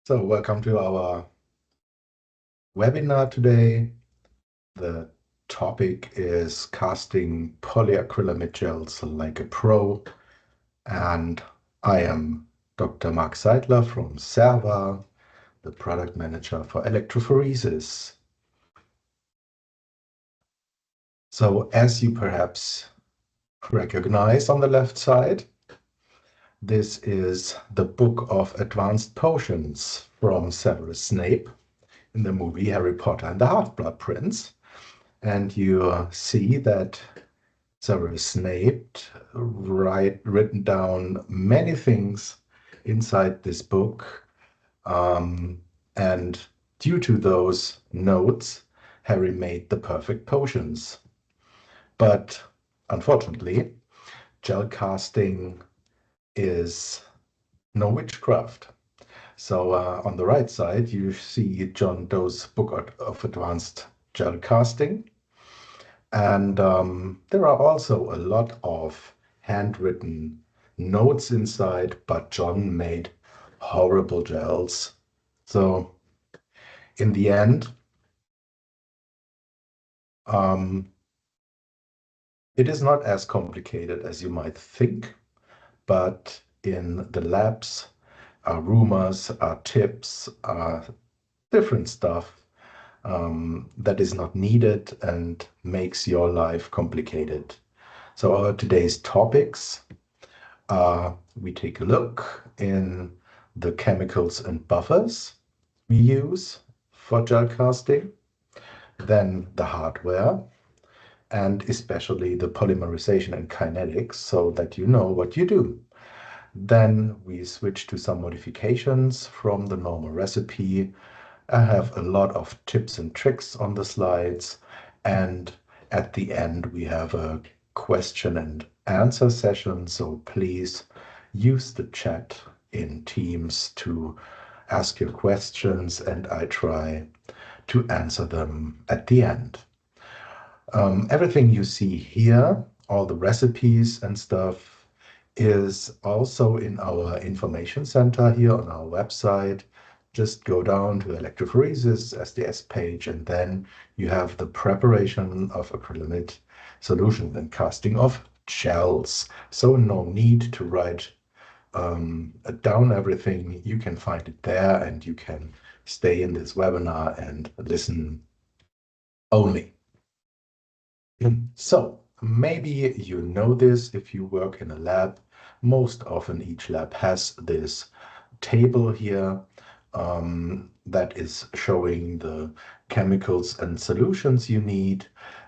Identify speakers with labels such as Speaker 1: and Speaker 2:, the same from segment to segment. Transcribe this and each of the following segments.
Speaker 1: So welcome to our webinar today. The topic is casting polyacrylamide gels like a pro. And I am Dr. Marc Seidler from Serva, the product manager for electrophoresis. So as you perhaps recognize on the left side, this is the Book of Advanced Potions from Severus Snape in the movie Harry Potter and the Half-Blood Prince. And you see that Severus Snape written down many things inside this book. And due to those notes, Harry made the perfect potions. But unfortunately, gel casting is no witchcraft. So on the right side, you see John Doe's Book of Advanced Gel Casting. And there are also a lot of handwritten notes inside, but John made horrible gels. So in the end, it is not as complicated as you might think, but in the labs are rumors, are tips, are different stuff that is not needed and makes your life complicated. So our today's topics, we take a look in the chemicals and buffers we use for gel casting, then the hardware, and especially the polymerisation and kinetics so that you know what you do. Then we switch to some modifications from the normal recipe. I have a lot of tips and tricks on the slides, and at the end we have a question and answer session, so please use the chat in Teams to ask your questions and I try to answer them at the end. Everything you see here, all the recipes and stuff, is also in our information center here on our website. Just go down to electrophoresis SDS page, and then you have the preparation of acrylamide solution and casting of gels. So no need to write down everything. You can find it there, and you can stay in this webinar and listen only. So maybe you know this if you work in a lab. Most often each lab has this table here that is showing the chemicals and solutions you need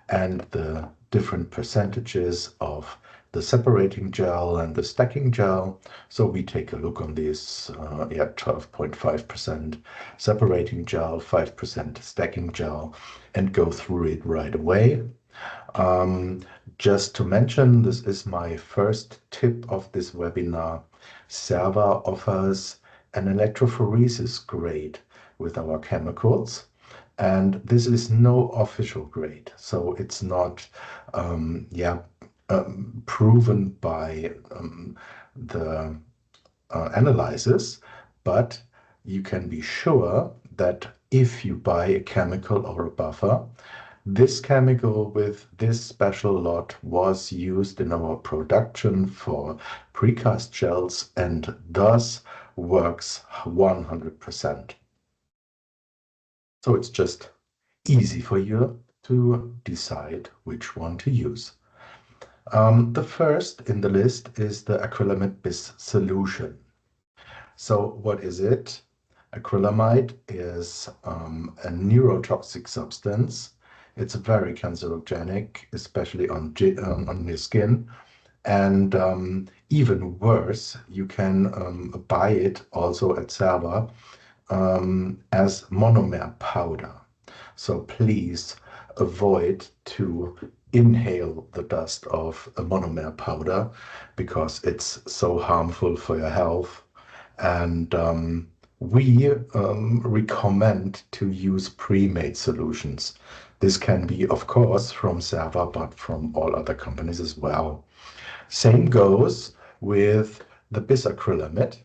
Speaker 1: and the different percentages of the separating gel and the stacking gel. So we take a look on this, 12.5% separating gel, 5% stacking gel, and go through it right away. Just to mention, this is my first tip of this webinar. Serva offers an electrophoresis grade with our chemicals, and this is no official grade, so it's not proven by the analysis, but you can be sure that if you buy a chemical or a buffer, this chemical with this special lot was used in our production for precast gels and thus works 100%. So it's just easy for you to decide which one to use. The first in the list is the acrylamide bis solution. So what is it? Acrylamide is a neurotoxic substance. It's very cancerogenic, especially on your skin. And even worse, you can buy it also at Serva as monomer powder. So please avoid to inhale the dust of a monomer powder because it's so harmful for your health. And we recommend to use pre-made solutions. This can be, of course, from Serva, but from all other companies as well. Same goes with the bisacrylamide.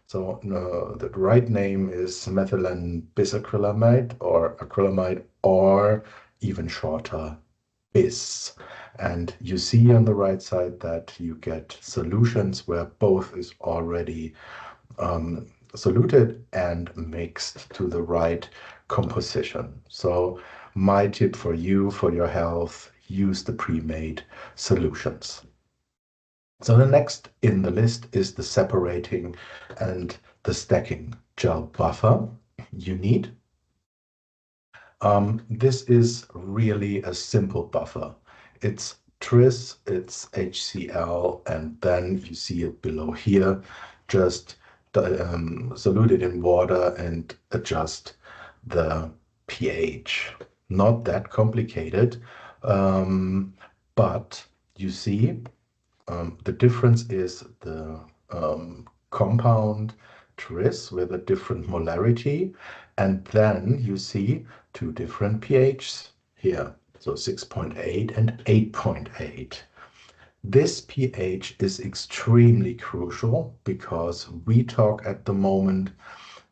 Speaker 1: So So the right name is methylene bisacrylamide or acrylamide, or even shorter, BIS. And you see on the right side that you get solutions where both is already soluted and mixed to the right composition. So my tip for you, for your health, use the pre-made solutions. So the next in the list is the separating and the stacking gel buffer you need. This is really a simple buffer. It's tris, it's HCl, and then you see it below here. Just solute it in water and adjust the pH. Not that complicated, but you see the difference is the compound tris with a different molarity, and then you see two different pHs here, so 6.8 and 8.8. This pH is extremely crucial because we talk at the moment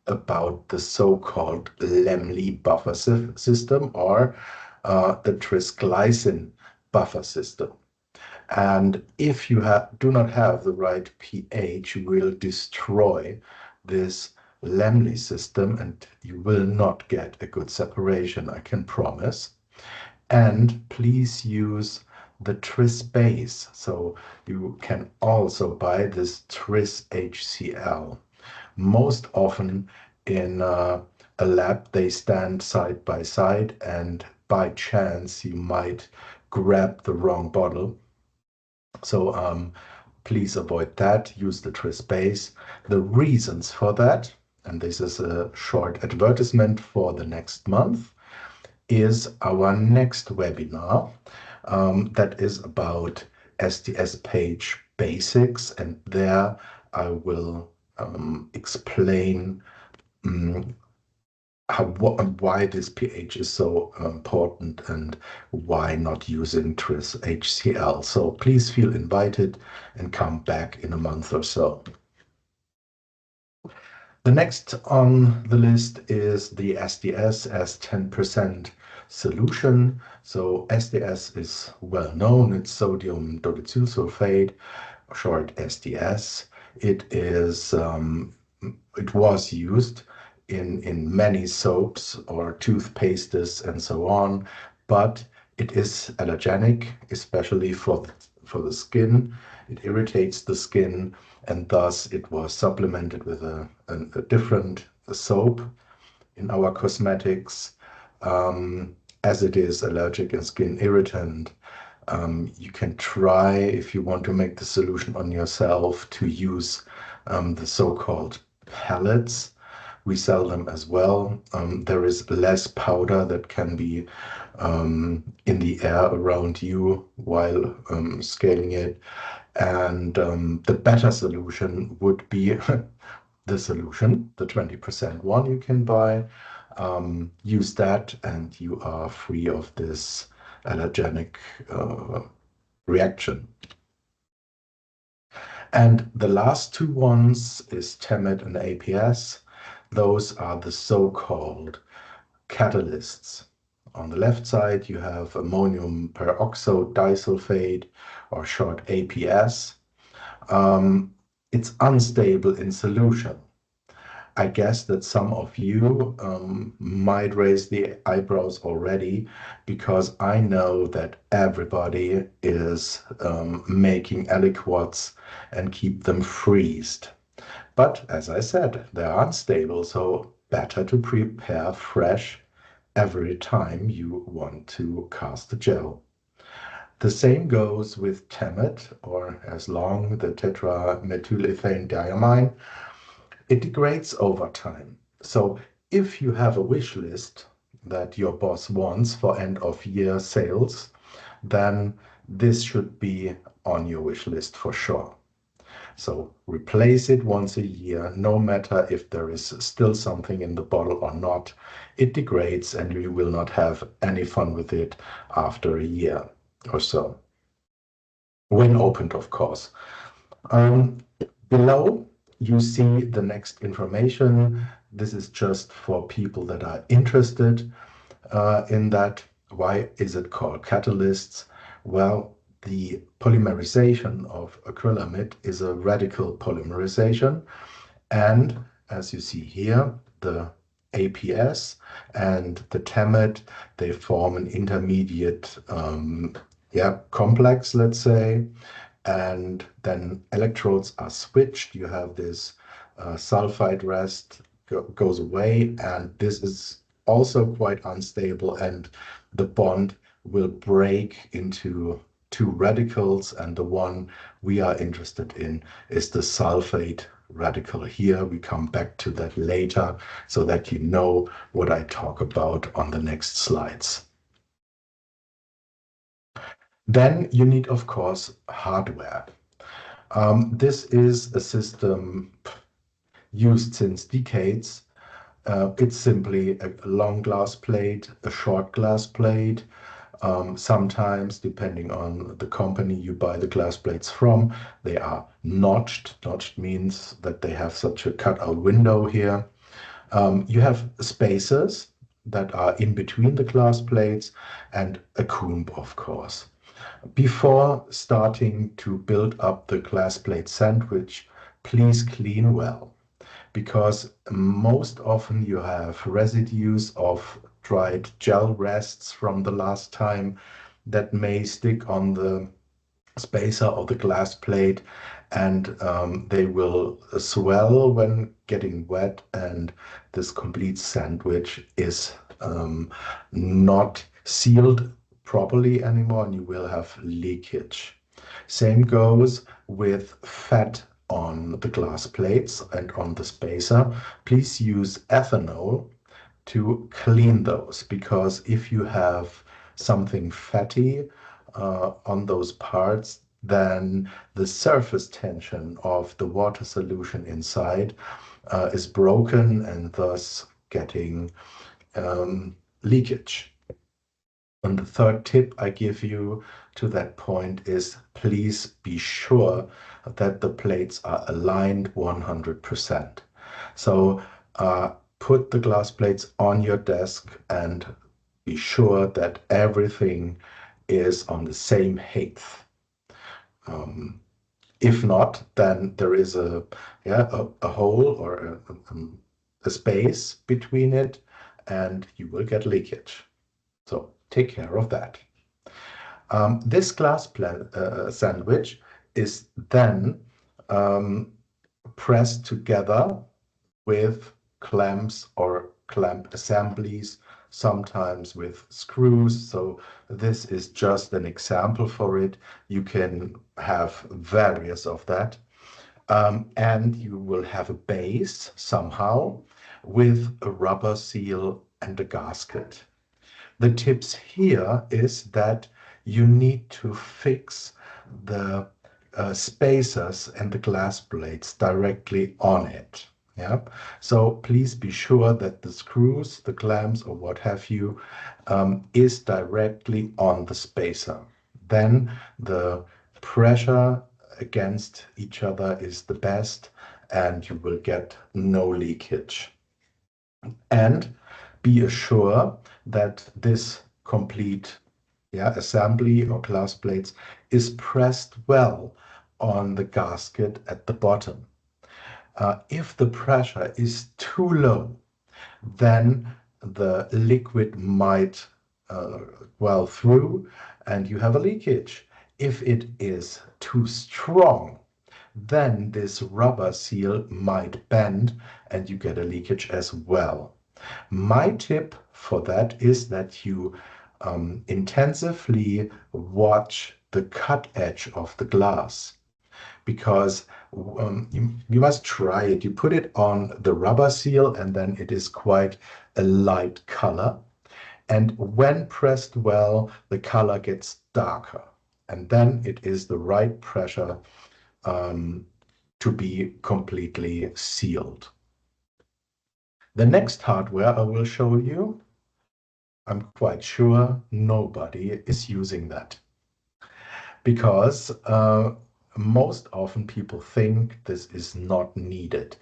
Speaker 1: about the so-called Lemley buffer system, or the tris-glycine buffer system. And if you do not have the right pH, you will destroy this Lemley system and you will not get a good separation, I can promise. And please use the tris base. So you can also buy this tris HCl. Most often in a lab, they stand side by side, and by chance you might grab the wrong bottle. So please avoid that. Use the tris base. The reasons for that, and this is a short advertisement for the next month, is our next webinar that is about SDS page basics, and there I will explain why this pH is so important and why not using tris HCl. So please feel invited and come back in a month or so. The next on the list is the SDS as 10% solution. So SDS is well known. It's sodium dodecyl sulfate, short SDS. It was used in many soaps or toothpastes and so on, but it is allergenic, especially for the skin. It irritates the skin, and thus it was supplemented with a different soap in our cosmetics. As it is allergic and skin irritant, you can try, if you want to make the solution on yourself, to use the so-called pellets. We sell them as well. There is less powder that can be in the air around you while scaling it. And the better solution would be the solution, the 20% one you can buy. Use that and you are free of this allergenic reaction. And the last two ones is TEMET and APS. Those are the so-called catalysts. On the left side, you have ammonium peroxide disulfate, or short APS. It's unstable in solution. I guess that some of you might raise the eyebrows already, because I know that everybody is making aliquots and keep them freezed. But as I said, they are unstable, so better to prepare fresh every time you want to cast the gel. The same goes with TEMET, or as long the tetramethylethane diamine. It degrades over time. So if you have a wish list that your boss wants for end of year sales, then this should be on your wish list for sure. So replace it once a year, no matter if there is still something in the bottle or not. It degrades and you will not have any fun with it after a year or so. When opened, of course. Below you see the next information. This is just for people that are interested in that. Why is it called catalysts? Well, the polymerization of acrylamide is a radical polymerization. And as you see here, the APS and the TAMID, they form an intermediate complex, let's say, and then electrodes are switched. You have this sulfide rest goes away, and this is also quite unstable, and the bond will break into two radicals, and the one we are interested in is the sulfate radical here. We come back to that later so that you know what I talk about on the next slides. Then you need, of course, hardware. This is a system used since decades. It's simply a long glass plate, a short glass plate. Sometimes, depending on the company you buy the glass plates from, they are notched. Notched means that they have such a cutout window here. You have spacers that are in between the glass plates and a comb, of course. Before starting to build up the glass plate sandwich, please clean well, because most often you have residues of dried gel rests from the last time that may stick on the spacer of the glass plate, and they will swell when getting wet, and this complete sandwich is not sealed properly anymore, and you will have leakage. Same goes with fat on the glass plates and on the spacer. Please use ethanol to clean those, because if you have something fatty on those parts, then the surface tension of the water solution inside is broken, and thus getting leakage. And the third tip I give you to that point is, please be sure that the plates are aligned 100%. So put the glass plates on your desk and be sure that everything is on the same height. If not, then there is a hole or a space between it, and you will get leakage. So take care of that. This glass sandwich is then pressed together with clamps or clamp assemblies, sometimes with screws. So this is just an example for it. You can have various of that. And you will have a base somehow with a rubber seal and a gasket. The tips here is that you need to fix the spacers and the glass plates directly on it. Yeah. So please be sure that the screws, the clamps, or what have you, is directly on the spacer. Then the pressure against each other is the best, and you will get no leakage. And be assured that this complete assembly or glass plates is pressed well on the gasket at the bottom. If the pressure is too low, then the liquid might well through and you have a leakage. If it is too strong, then this rubber seal might bend and you get a leakage as well. My tip for that is that you intensively watch the cut edge of the glass, because you must try it. You put it on the rubber seal and then it is quite a light color. And when pressed well, the color gets darker. And then it is the right pressure to be completely sealed. The next hardware I will show you, I'm quite sure nobody is using that, because most often people think this is not needed.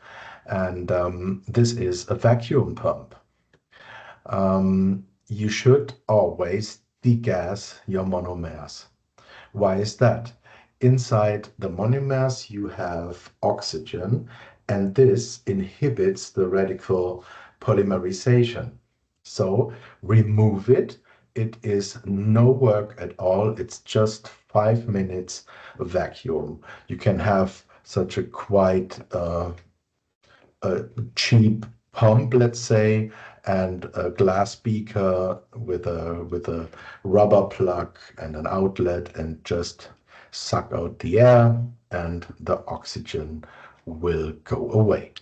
Speaker 1: And this is a vacuum pump. You should always degas your monomers. Why is that? Inside the monomers, you have oxygen, and this inhibits the radical polymerization. So remove it. It is no work at all. It's just 5 minutes vacuum. You can have such a quite a cheap pump, let's say, and a glass beaker with a rubber plug and an outlet, and just suck out the air, and the oxygen will go away.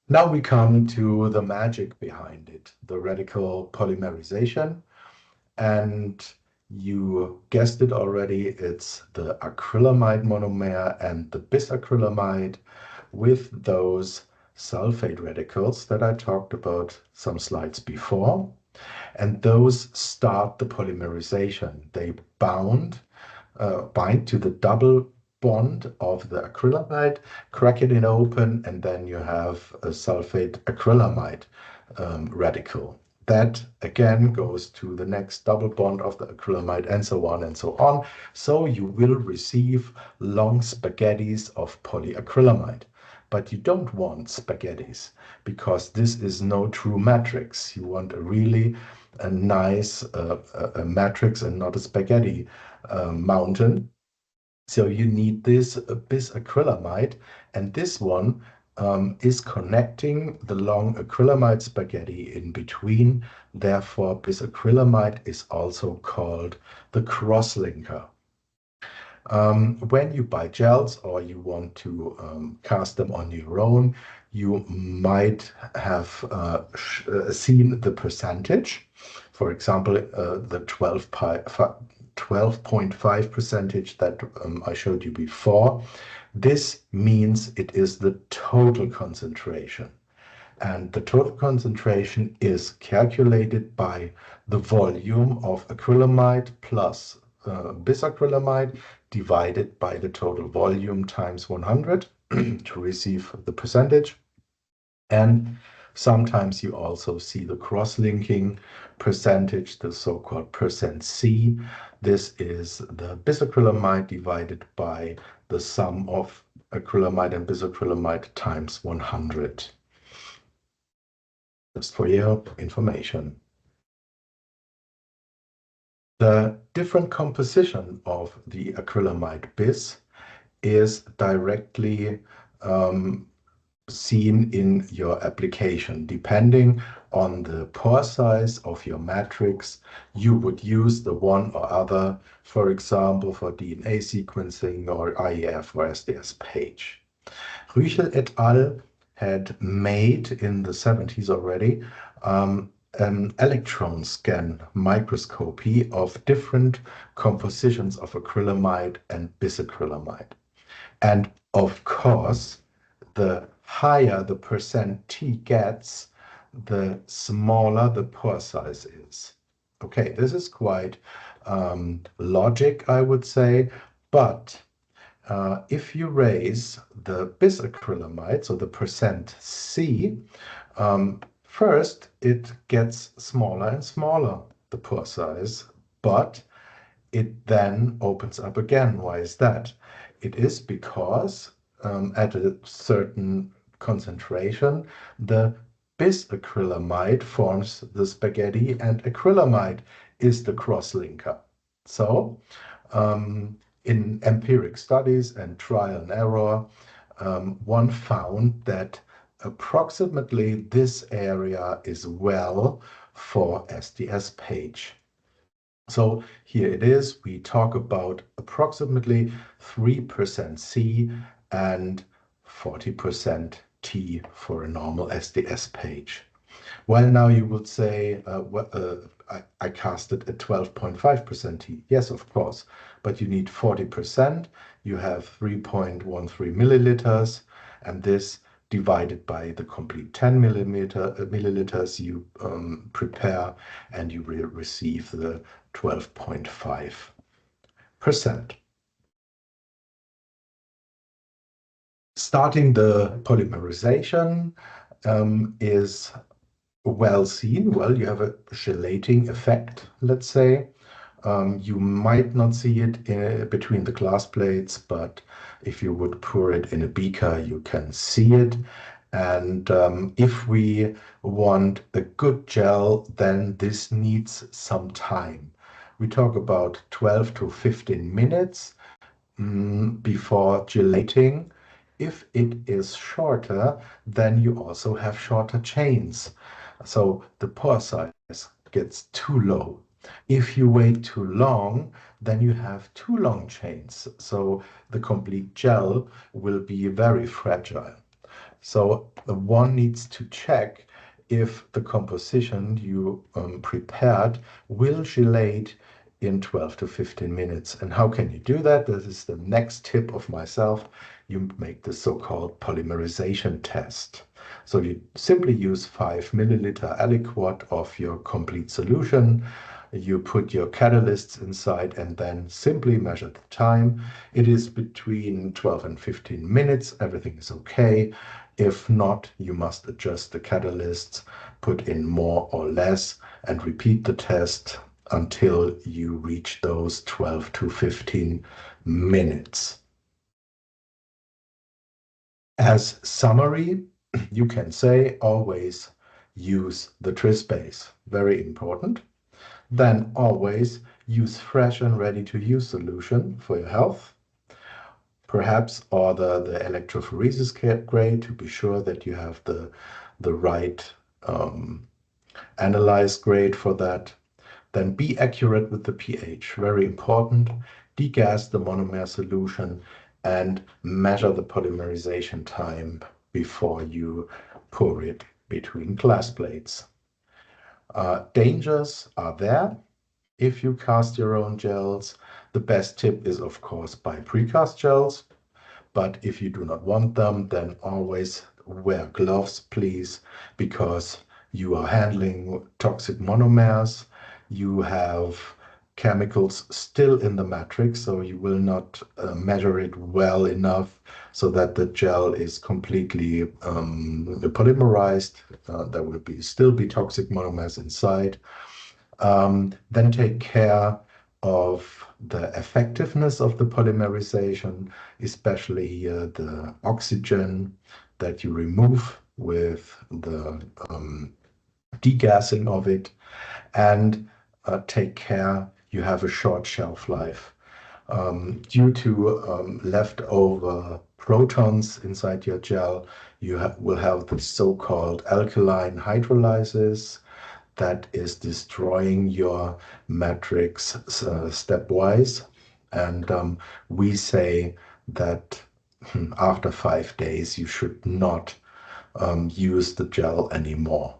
Speaker 1: Now we come to the magic behind it, the radical polymerization. And you guessed it already, it's the acrylamide monomer and the bisacrylamide with those sulfate radicals that I talked about some slides before. And those start the polymerization. They bind to the double bond of the acrylamide, crack it open, and then you have a sulfate acrylamide radical. That again goes to the next double bond of the acrylamide, and so on and so on. So you will receive long spaghettis of polyacrylamide. But you don't want spaghettis, because this is no true matrix. You want a nice a matrix and not a spaghetti mountain. So you need this bisacrylamide, and this one is connecting the long acrylamide spaghetti in between. Therefore, bisacrylamide is also called the crosslinker. When you buy gels or you want to cast them on your own, you might have seen the percentage. For example, the 12.5 percentage that I showed you before. This means it is the total concentration. And the total concentration is calculated by the volume of acrylamide plus bisacrylamide divided by the total volume times 100 to receive the percentage. And sometimes you also see the cross-linking percentage, the so-called percent C. This is the bisacrylamide divided by the sum of acrylamide and bisacrylamide times 100. Just for your information. The different composition of the acrylamide bis is directly seen in your application. Depending on the pore size of your matrix, you would use the one or other, for example, for DNA sequencing or IEF or SDS page. Rüchel et al. Had made in the 70s already an electron scan microscopy of different compositions of acrylamide and bisacrylamide. And of course, the higher the percent T gets, the smaller the pore size is. Okay, this is quite logic, I would say, but if you raise the bisacrylamide, so the percent C, first it gets smaller and smaller, the pore size, but it then opens up again. Why is that? It is because at a certain concentration, the bisacrylamide forms the spaghetti, and acrylamide is the crosslinker. So in empiric studies and trial and error, one found that approximately this area is well for SDS page. So here it is. We talk about approximately 3% C and 40% T for a normal SDS page. Well, now you would say, I casted at 12.5% T. Yes, of course, but you need 40%. You have 3.13 milliliters, and this divided by the complete 10 milliliters you prepare, and you will receive the 12.5 Starting the polymerization is well seen. Well, you have a chelating effect, let's say. You might not see it between the glass plates, but if you would pour it in a beaker, you can see it. And if we want a good gel, then this needs some time. We talk about 12 to 15 minutes before gelating. If it is shorter, then you also have shorter chains. So the pore size gets too low. If you wait too long, then you have too long chains. So the complete gel will be very fragile. So one needs to check if the composition you prepared will gelate in 12 to 15 minutes. And how can you do that? This is the next tip of myself. You make the so-called polymerization test. So you simply use 5 milliliter aliquot of your complete solution. You put your catalysts inside and then simply measure the time. It is between 12 and 15 minutes. Everything is okay. If not, you must adjust the catalysts, put in more or less, and repeat the test until you reach those 12 to 15 minutes. As summary, you can say always use the tris base. Very important. Then always use fresh and ready-to-use solution for your health. Perhaps order the electrophoresis grade to be sure that you have the right analyze grade for that. Then be accurate with the pH, very important. Degas the monomer solution and measure the polymerization time before you pour it between glass plates. Dangers are there. If you cast your own gels, the best tip is, of course, buy precast gels. But if you do not want them, then always wear gloves, please, because you are handling toxic monomers. You have chemicals still in the matrix, so you will not measure it well enough so that the gel is completely polymerized. There will still be toxic monomers inside. Then take care of the effectiveness of the polymerization, especially the oxygen that you remove with the degassing of it, and take care you have a short shelf life. Due to leftover protons inside your gel, you will have the so-called alkaline hydrolysis that is destroying your matrix stepwise. And we say that after 5 days, you should not use the gel anymore.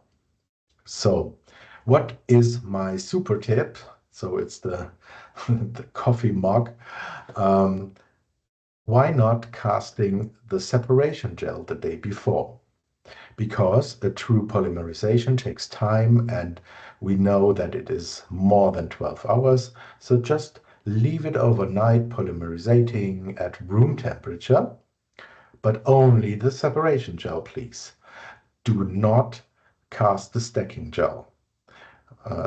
Speaker 1: So what is my super tip? So it's the, the coffee mug. Why not casting the separation gel the day before? Because a true polymerization takes time and we know that it is more than 12 hours. So just leave it overnight polymerizating at room temperature, but only the separation gel, please. Do not cast the stacking gel.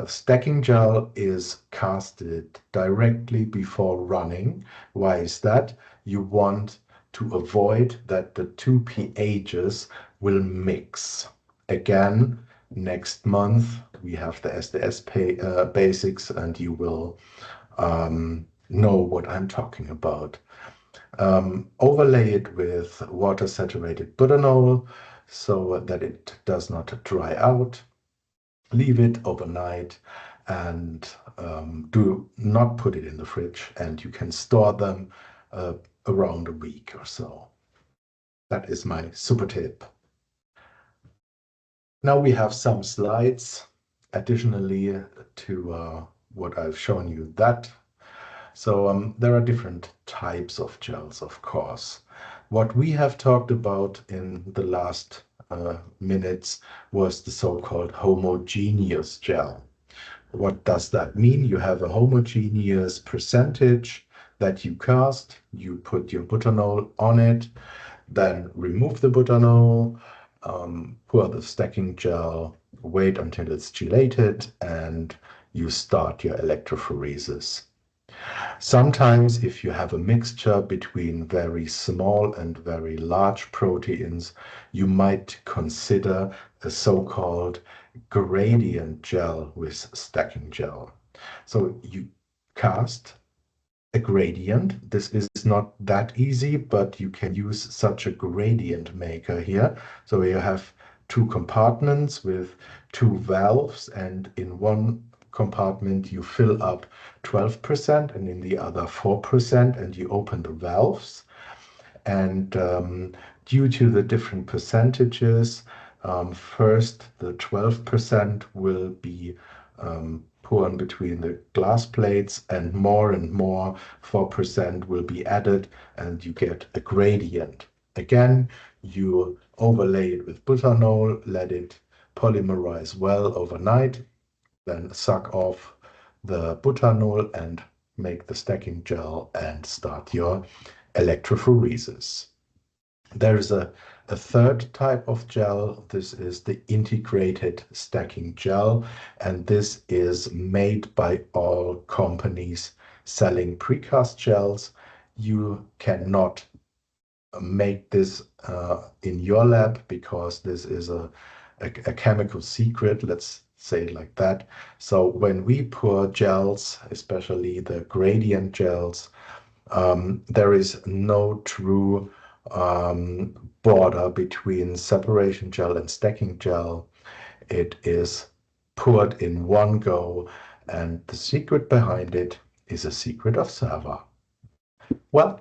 Speaker 1: Stacking gel is casted directly before running. Why is that? You want to avoid that the two pHs will mix. Again, next month we have the SDS basics and you will know what I'm talking about. Overlay it with water-saturated butanol so that it does not dry out. Leave it overnight and do not put it in the fridge, and you can store them around a week or so. That is my super tip. Now we have some slides additionally to what I've shown you that. So there are different types of gels, of course. What we have talked about in the last minutes was the so-called homogeneous gel. What does that mean? You have a homogeneous percentage that you cast. You put your butanol on it, then remove the butanol, pour the stacking gel, wait until it's gelated, and you start your electrophoresis. Sometimes, if you have a mixture between very small and very large proteins, you might consider a so-called gradient gel with stacking gel. So you cast a gradient. This is not that easy, but you can use such a gradient maker here. So you have two compartments with two valves, and in one compartment you fill up 12% and in the other 4%, and you open the valves. And due to the different percentages, first the 12% will be poured between the glass plates, and more 4% will be added, and you get a gradient. Again, you overlay it with butanol, let it polymerize well overnight, then suck off the butanol and make the stacking gel and start your electrophoresis. There is a third type of gel. This is the integrated stacking gel, and this is made by all companies selling precast gels. You cannot make this in your lab because this is a chemical secret, let's say it like that. So when we pour gels, especially the gradient gels, there is no true border between separation gel and stacking gel. It is poured in one go, and the secret behind it is a secret of Serva. Well,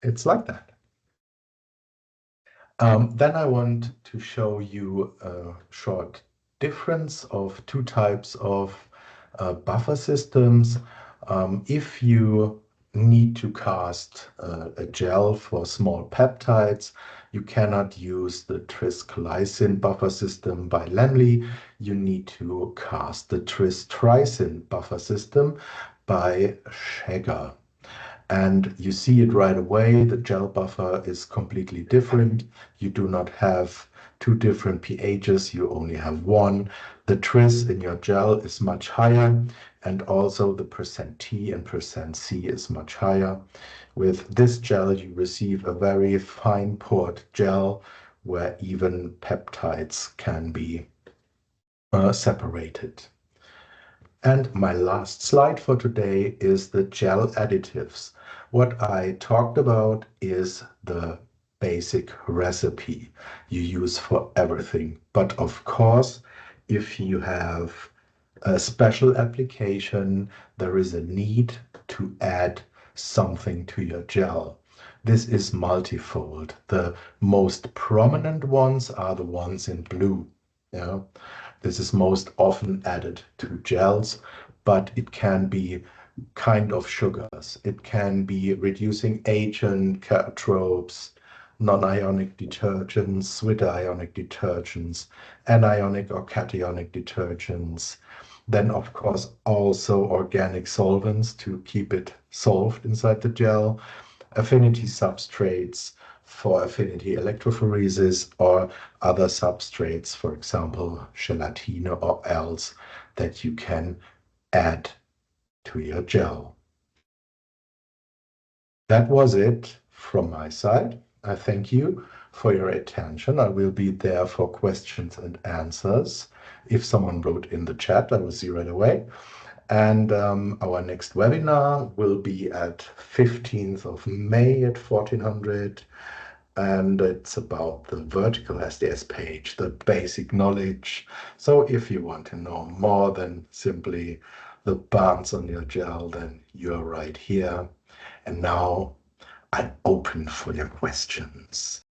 Speaker 1: it's like that. Then I want to show you a short difference of two types of buffer systems. If you need to cast a gel for small peptides, you cannot use the tris-glycine buffer system by Lemley. You need to cast the tris-tricin buffer system by Schegger. And you see it right away, the gel buffer is completely different. You do not have two different pHs, you only have one. The tris in your gel is much higher, and also the percent T and percent C is much higher. With this gel, you receive a very fine poured gel where even peptides can be separated. And my last slide for today is the gel additives. What I talked about is the basic recipe you use for everything. But of course, if you have a special application, there is a need to add something to your gel. This is multifold. The most prominent ones are the ones in blue. Yeah. This is most often added to gels, but it can be kind of sugars. It can be reducing agent, catropes, non-ionic detergents, zwitterionic detergents, anionic or cationic detergents. Then, of course, also organic solvents to keep it solved inside the gel, affinity substrates for affinity electrophoresis, or other substrates, for example, gelatine or else, that you can add to your gel. That was it from my side. I thank you for your attention. I will be there for questions and answers. If someone wrote in the chat, I will see right away. And our next webinar will be at 15th of May at 1400. And it's about the vertical SDS page, the basic knowledge. So if you want to know more than simply the bonds on your gel, then you're right here. And now I'm open for your questions.